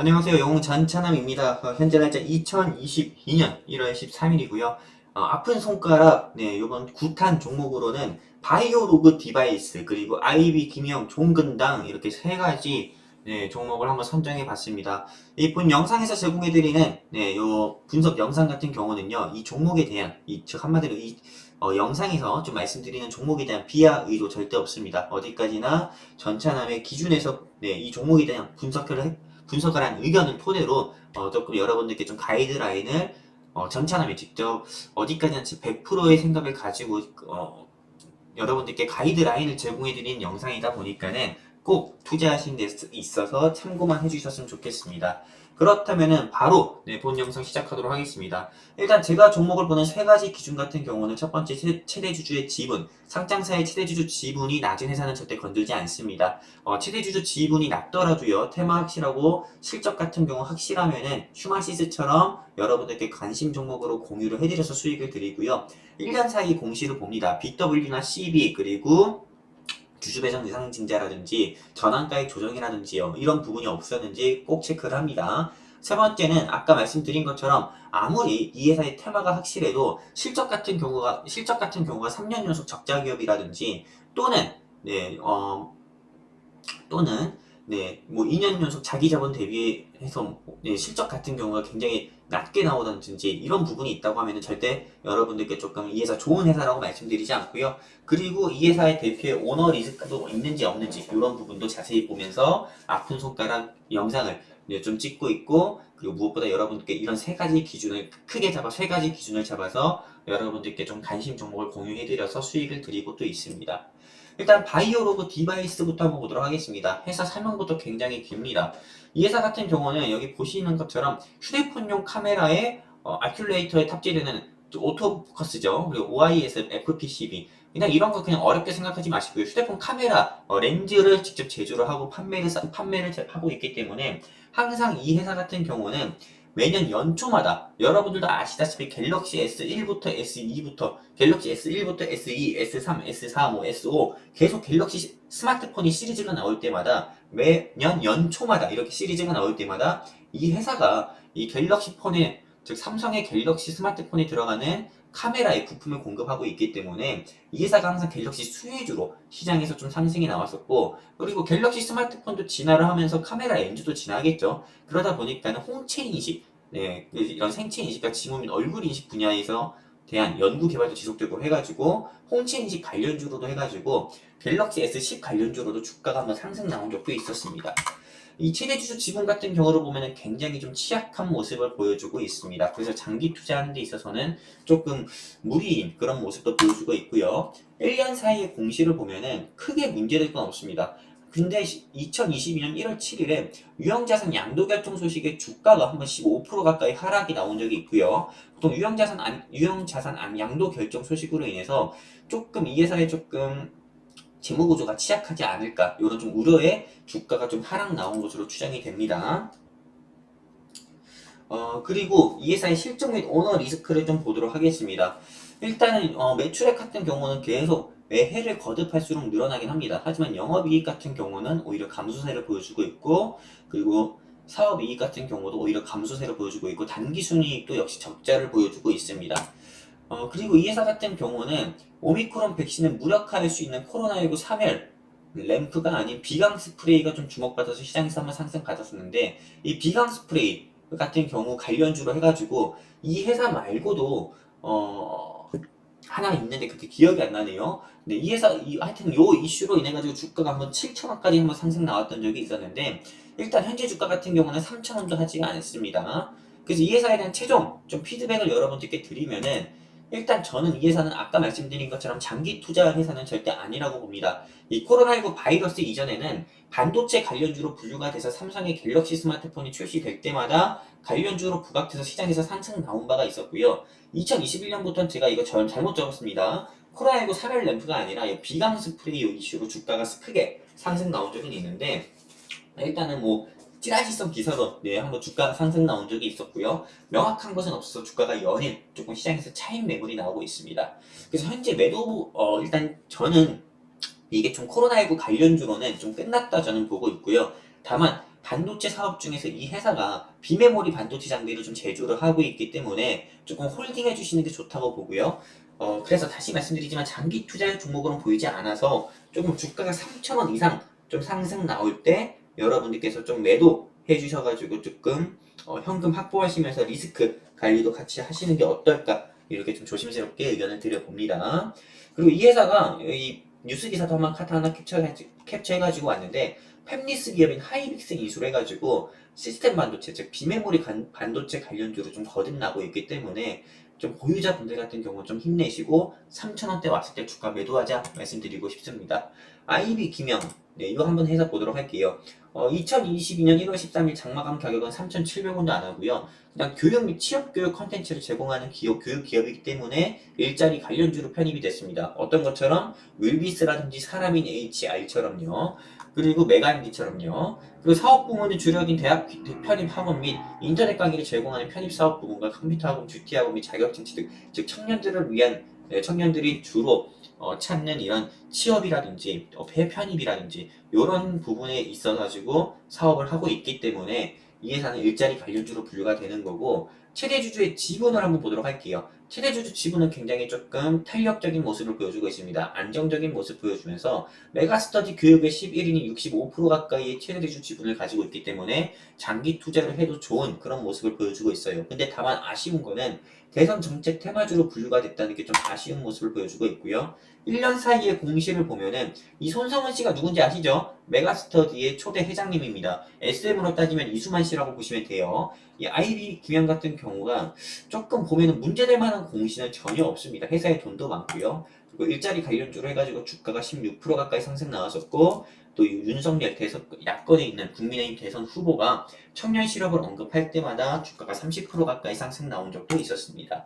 안녕하세요. 영웅 전차남입니다. 현재 날짜 2022년 1월 13일이고요. 아픈 손가락, 네, 이번 9탄 종목으로는 바이오로그 디바이스, 그리고 아이비 김영 종근당 이렇게 세 가지 네, 종목을 한번 선정해 봤습니다. 이 본 영상에서 제공해드리는 네, 요 분석 영상 같은 경우는요, 이 종목에 대한, 즉 한마디로 영상에서 좀 말씀드리는 종목에 대한 비하 의도 절대 없습니다. 어디까지나 전차남의 기준에서 네, 이 종목에 대한 분석을 한 의견을 토대로 조금 여러분들께 좀 가이드라인을 전차남이 직접 어디까지나 100%의 생각을 가지고 여러분들께 가이드라인을 제공해드린 영상이다 보니까는 꼭 투자하신 데 있어서 참고만 해주셨으면 좋겠습니다. 그렇다면은 바로 네, 본 영상 시작하도록 하겠습니다. 일단 제가 종목을 보는 세 가지 기준 같은 경우는 첫 번째 최대주주의 지분, 상장사의 최대주주 지분이 낮은 회사는 절대 건들지 않습니다. 최대주주 지분이 낮더라도요, 테마 확실하고 실적 같은 경우 확실하면은 휴마시스처럼 여러분들께 관심 종목으로 공유를 해드려서 수익을 드리고요. 1년 사이 공시를 봅니다. BW나 CB 그리고 주주배정 유상증자라든지 전환가액 조정이라든지요. 이런 부분이 없었는지 꼭 체크를 합니다. 세 번째는 아까 말씀드린 것처럼 아무리 이 회사의 테마가 확실해도 실적 같은 경우가 3년 연속 적자 기업이라든지 또는 네, 또는 네, 뭐 2년 연속 자기 자본 대비해서 네, 실적 같은 경우가 굉장히 낮게 나오든지 이런 부분이 있다고 하면 절대 여러분들께 조금 이 회사 좋은 회사라고 말씀드리지 않고요. 그리고 이 회사의 대표의 오너 리스크도 있는지 없는지 이런 부분도 자세히 보면서 아픈 손가락 영상을 네, 좀 찍고 있고, 그리고 무엇보다 여러분들께 이런 세 가지 기준을 크게 잡아 세 가지 기준을 잡아서 여러분들께 좀 관심 종목을 공유해드려서 수익을 드리고 또 있습니다. 일단 바이오로그 디바이스부터 한번 보도록 하겠습니다. 회사 설명부터 굉장히 깁니다. 이 회사 같은 경우는 여기 보시는 것처럼 휴대폰용 카메라에 아큐레이터에 탑재되는 오토포커스죠. 그리고 OIS, FPCB. 그냥 이런 거 그냥 어렵게 생각하지 마시고요. 휴대폰 카메라 렌즈를 직접 제조를 하고 판매를 하고 있기 때문에 항상 이 회사 같은 경우는 매년 연초마다 여러분들도 아시다시피 갤럭시 S1부터 S2부터 갤럭시 S1부터 S2, S3, S4, 뭐 S5 계속 갤럭시 스마트폰이 시리즈가 나올 때마다 매년 연초마다 이렇게 시리즈가 나올 때마다 이 회사가 이 갤럭시 폰에, 즉 삼성의 갤럭시 스마트폰에 들어가는 카메라의 부품을 공급하고 있기 때문에 이 회사가 항상 갤럭시 수혜주로 시장에서 좀 상승이 나왔었고, 그리고 갤럭시 스마트폰도 진화를 하면서 카메라 렌즈도 진화하겠죠. 그러다 보니까는 홍채 인식, 네, 이런 생체 인식과 지문 및 얼굴 인식 분야에서 대한 연구 개발도 지속적으로 해가지고 홍채 인식 관련주로도 해가지고 갤럭시 S10 관련주로도 주가가 한번 상승 나온 적도 있었습니다. 이 최대주주 지분 같은 경우를 보면 굉장히 좀 취약한 모습을 보여주고 있습니다. 그래서 장기 투자하는 데 있어서는 조금 무리인 그런 모습도 보여주고 있고요. 1년 사이의 공시를 보면은 크게 문제될 건 없습니다. 근데 2022년 1월 7일에 유형자산 양도결정 소식에 주가가 한번 15% 가까이 하락이 나온 적이 있고요. 보통 유형자산 양도결정 소식으로 인해서 조금 이 회사에 조금 재무구조가 취약하지 않을까, 이런 좀 우려에 주가가 좀 하락 나온 것으로 추정이 됩니다. 그리고 이 회사의 실적 및 오너 리스크를 좀 보도록 하겠습니다. 일단은 매출액 같은 경우는 계속 매해를 거듭할수록 늘어나긴 합니다. 하지만 영업이익 같은 경우는 오히려 감소세를 보여주고 있고, 그리고 사업이익 같은 경우도 오히려 감소세를 보여주고 있고, 단기순이익도 역시 적자를 보여주고 있습니다. 그리고 이 회사 같은 경우는 오미크론 백신을 무력화할 수 있는 코로나19 사멸 램프가 아닌 비강 스프레이가 좀 주목받아서 시장에서 한번 상승받았었는데, 이 비강 스프레이 같은 경우 관련주로 해가지고 이 회사 말고도 하나 있는데 그게 기억이 안 나네요. 근데 이 회사 하여튼 요 이슈로 인해 가지고 주가가 한번 7,000원까지 한번 상승 나왔던 적이 있었는데, 일단 현재 주가 같은 경우는 3,000원도 하지가 않습니다. 그래서 이 회사에 대한 최종 좀 피드백을 여러분들께 드리면은, 일단 저는 이 회사는 아까 말씀드린 것처럼 장기 투자 회사는 절대 아니라고 봅니다. 이 코로나19 바이러스 이전에는 반도체 관련주로 분류가 돼서 삼성의 갤럭시 스마트폰이 출시될 때마다 관련주로 부각돼서 시장에서 상승 나온 바가 있었고요. 2021년부터는 제가 이거 잘못 적었습니다. 코로나19 사멸 램프가 아니라 비강 스프레이 이슈로 주가가 크게 상승 나온 적은 있는데, 일단은 뭐 찌라시성 기사로 네, 한번 주가 상승 나온 적이 있었고요. 명확한 것은 없어서 주가가 연일 조금 시장에서 차익 매물이 나오고 있습니다. 그래서 현재 매도 일단 저는 이게 좀 코로나19 관련주로는 좀 끝났다 저는 보고 있고요. 다만 반도체 사업 중에서 이 회사가 비메모리 반도체 장비를 좀 제조를 하고 있기 때문에 조금 홀딩해 주시는 게 좋다고 보고요. 그래서 다시 말씀드리지만 장기 투자 종목으로는 보이지 않아서 조금 주가가 3,000원 이상 좀 상승 나올 때 여러분들께서 좀 매도해 주셔가지고 조금 현금 확보하시면서 리스크 관리도 같이 하시는 게 어떨까 이렇게 좀 조심스럽게 의견을 드려봅니다. 그리고 이 회사가 이 뉴스 기사도 한번 카타 하나 캡처해가지고 왔는데 팹리스 기업인 하이빅스 인수를 해가지고 시스템 반도체 즉 비메모리 반도체 관련주로 좀 거듭나고 있기 때문에 좀 보유자분들 같은 경우 좀 힘내시고 3,000원대 왔을 때 주가 매도하자 말씀드리고 싶습니다. 아이비 김영 네, 이거 한번 해서 보도록 할게요. 2022년 1월 13일 장마감 가격은 3,700원도 안 하고요. 그냥 교육 및 취업교육 컨텐츠를 제공하는 교육 기업이기 때문에 일자리 관련주로 편입이 됐습니다. 어떤 것처럼 윌비스라든지 사람인 HR처럼요. 그리고 메가인디처럼요. 그리고 사업 부문은 주력인 대학 편입 학원 및 인터넷 강의를 제공하는 편입 사업 부문과 컴퓨터 학원, 듀티 학원 및 자격증 취득, 즉 청년들을 위한 청년들이 주로 찾는 이런 취업이라든지 편입이라든지 이런 부분에 있어 가지고 사업을 하고 있기 때문에 이 회사는 일자리 관련주로 분류가 되는 거고 최대 주주의 지분을 한번 보도록 할게요. 최대 주주 지분은 굉장히 조금 탄력적인 모습을 보여주고 있습니다. 안정적인 모습 보여주면서 메가스터디 교육의 11인이 65% 가까이의 최대 주주 지분을 가지고 있기 때문에 장기 투자를 해도 좋은 그런 모습을 보여주고 있어요. 근데 다만 아쉬운 거는 대선 정책 테마주로 분류가 됐다는 게 좀 아쉬운 모습을 보여주고 있고요. 1년 사이의 공시를 보면은 이 손성은 씨가 누군지 아시죠? 메가스터디의 초대 회장님입니다. SM으로 따지면 이수만 씨라고 보시면 돼요. 이 아이비 김영 같은 경우가 조금 보면은 문제될 만한 공시는 전혀 없습니다. 회사에 돈도 많고요. 그리고 일자리 관련주로 해가지고 주가가 16% 가까이 상승 나왔었고 또 윤석열 대선 야권에 있는 국민의힘 대선 후보가 청년 실업을 언급할 때마다 주가가 30% 가까이 상승 나온 적도 있었습니다.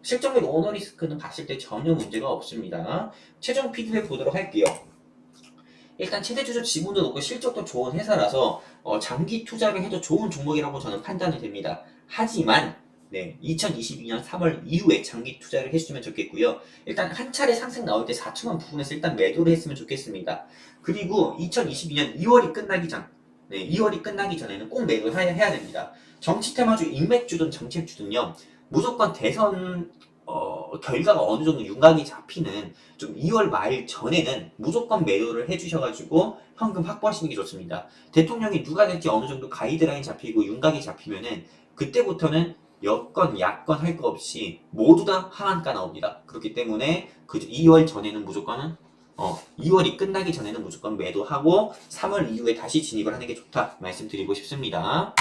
실적 및 오너 리스크는 봤을 때 전혀 문제가 없습니다. 최종 피드백 보도록 할게요. 일단 최대 주주 지분도 높고 실적도 좋은 회사라서 장기 투자를 해도 좋은 종목이라고 저는 판단이 됩니다. 하지만 2022년 3월 이후에 장기 투자를 했으면 좋겠고요. 일단 한 차례 상승 나올 때 4천원 부분에서 일단 매도를 했으면 좋겠습니다. 그리고 2022년 2월이 끝나기 전, 2월이 끝나기 전에는 꼭 매도를 해야 됩니다. 정치 테마주, 인맥주든 정책주든요. 무조건 대선 결과가 어느 정도 윤곽이 잡히는 좀 2월 말 전에는 무조건 매도를 해주셔가지고 현금 확보하시는 게 좋습니다. 대통령이 누가 될지 어느 정도 가이드라인 잡히고 윤곽이 잡히면은 그때부터는 여건, 야건 할 거 없이 모두 다 하한가 나옵니다. 그렇기 때문에 그 2월 전에는 무조건 2월이 끝나기 전에는 무조건 매도하고 3월 이후에 다시 진입을 하는 게 좋다 말씀드리고 싶습니다.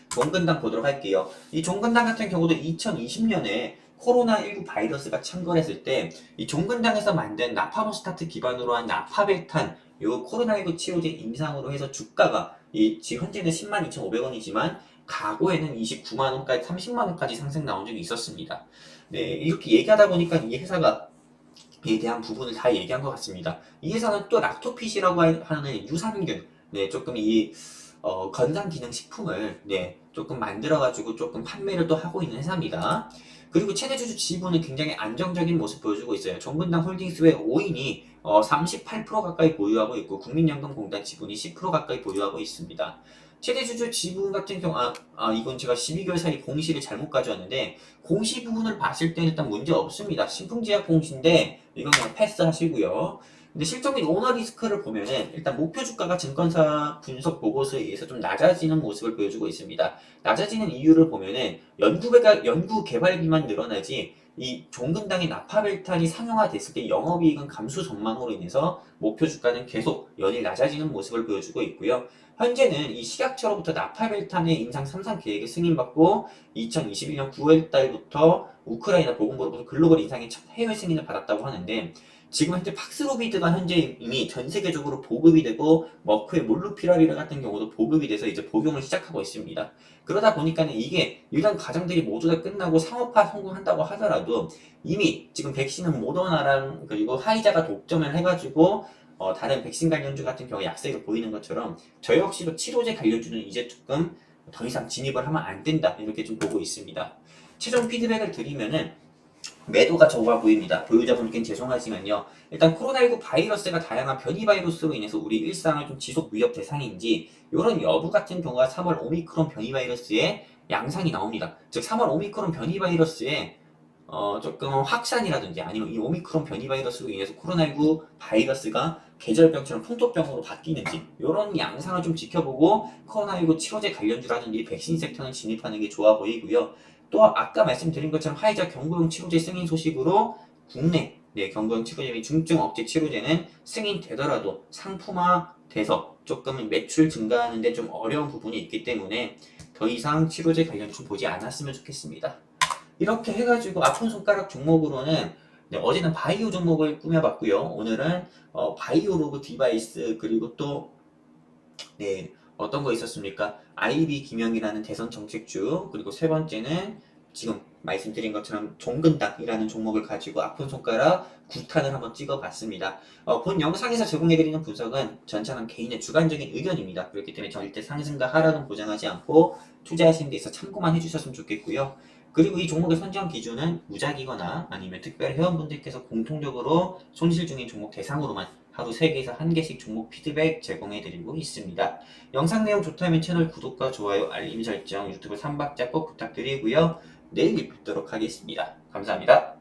종근당 보도록 할게요. 이 종근당 같은 경우도 2020년에 코로나19 바이러스가 창궐했을 때 이 종근당에서 만든 나파모스타트 기반으로 한 나파벨탄 요 코로나19 치료제 임상으로 해서 주가가 지금 현재는 102,500원이지만 과거에는 29만원까지 30만원까지 상승 나온 적이 있었습니다. 네, 이렇게 얘기하다 보니까 이 회사가 에 대한 부분을 다 얘기한 것 같습니다. 이 회사는 또 락토핏이라고 하는 유산균, 조금 건강기능식품을 조금 만들어가지고 조금 판매를 또 하고 있는 회사입니다. 그리고 최대주주 지분은 굉장히 안정적인 모습 보여주고 있어요. 종근당 홀딩스의 5인이 38% 가까이 보유하고 있고 국민연금공단 지분이 10% 가까이 보유하고 있습니다. 최대주주 지분 같은 경우 이건 제가 12개월 사이 공시를 잘못 가져왔는데 공시 부분을 봤을 때는 일단 문제 없습니다. 신풍제약 공시인데 이건 그냥 패스하시고요. 근데 실적 및 오너 리스크를 보면은 일단 목표 주가가 증권사 분석 보고서에 의해서 좀 낮아지는 모습을 보여주고 있습니다. 낮아지는 이유를 보면은 연구 개발비만 늘어나지 이 종근당의 나파벨탄이 상용화됐을 때 영업이익은 감소 전망으로 인해서 목표 주가는 계속 연일 낮아지는 모습을 보여주고 있고요. 현재는 이 식약처로부터 나파벨탄의 임상 3상 계획을 승인받고 2021년 9월 달부터 우크라이나 보건부로부터 글로벌 인상의 첫 해외 승인을 받았다고 하는데 지금 현재 팍스로비드가 현재 이미 전 세계적으로 보급이 되고 머크의 몰루피라비르 같은 경우도 보급이 돼서 이제 복용을 시작하고 있습니다. 그러다 보니까는 이게 일반 과정들이 모두 다 끝나고 상업화 성공한다고 하더라도 이미 지금 백신은 모더나랑 그리고 화이자가 독점을 해가지고 다른 백신 관련주 같은 경우 약세를 보이는 것처럼 저 역시도 치료제 관련주는 이제 조금 더 이상 진입을 하면 안 된다 이렇게 좀 보고 있습니다. 최종 피드백을 드리면은 매도가 적어 보입니다. 보유자분께는 죄송하지만요. 일단 코로나19 바이러스가 다양한 변이 바이러스로 인해서 우리 일상을 좀 지속 위협 대상인지 이런 여부 같은 경우가 3월 오미크론 변이 바이러스의 양상이 나옵니다. 즉 3월 오미크론 변이 바이러스의 조금 확산이라든지 아니면 이 오미크론 변이 바이러스로 인해서 코로나19 바이러스가 계절병처럼 풍토병으로 바뀌는지 이런 양상을 좀 지켜보고 코로나19 치료제 관련주라든지 백신 섹터는 진입하는 게 좋아 보이고요. 또 아까 말씀드린 것처럼 화이자 경구용 치료제 승인 소식으로 국내 경구용 치료제 및 중증 억제 치료제는 승인되더라도 상품화돼서 조금 매출 증가하는데 좀 어려운 부분이 있기 때문에 더 이상 치료제 관련주 보지 않았으면 좋겠습니다. 이렇게 해가지고 아픈 손가락 종목으로는 어제는 바이오 종목을 꾸며봤고요. 오늘은 바이오로그 디바이스 그리고 또 어떤 거 있었습니까? IB 김영이라는 대선 정책주 그리고 세 번째는 지금 말씀드린 것처럼 종근당이라는 종목을 가지고 아픈 손가락 9탄을 한번 찍어봤습니다. 본 영상에서 제공해드리는 분석은 전차는 개인의 주관적인 의견입니다. 그렇기 때문에 절대 상승과 하락은 보장하지 않고 투자하시는 데 있어 참고만 해주셨으면 좋겠고요. 그리고 이 종목의 선정 기준은 무작위거나 아니면 특별 회원분들께서 공통적으로 손실 중인 종목 대상으로만 하루 3개에서 1개씩 종목 피드백 제공해드리고 있습니다. 영상 내용 좋다면 채널 구독과 좋아요, 알림 설정, 유튜브 3박자 꼭 부탁드리고요. 내일 뵙도록 하겠습니다. 감사합니다.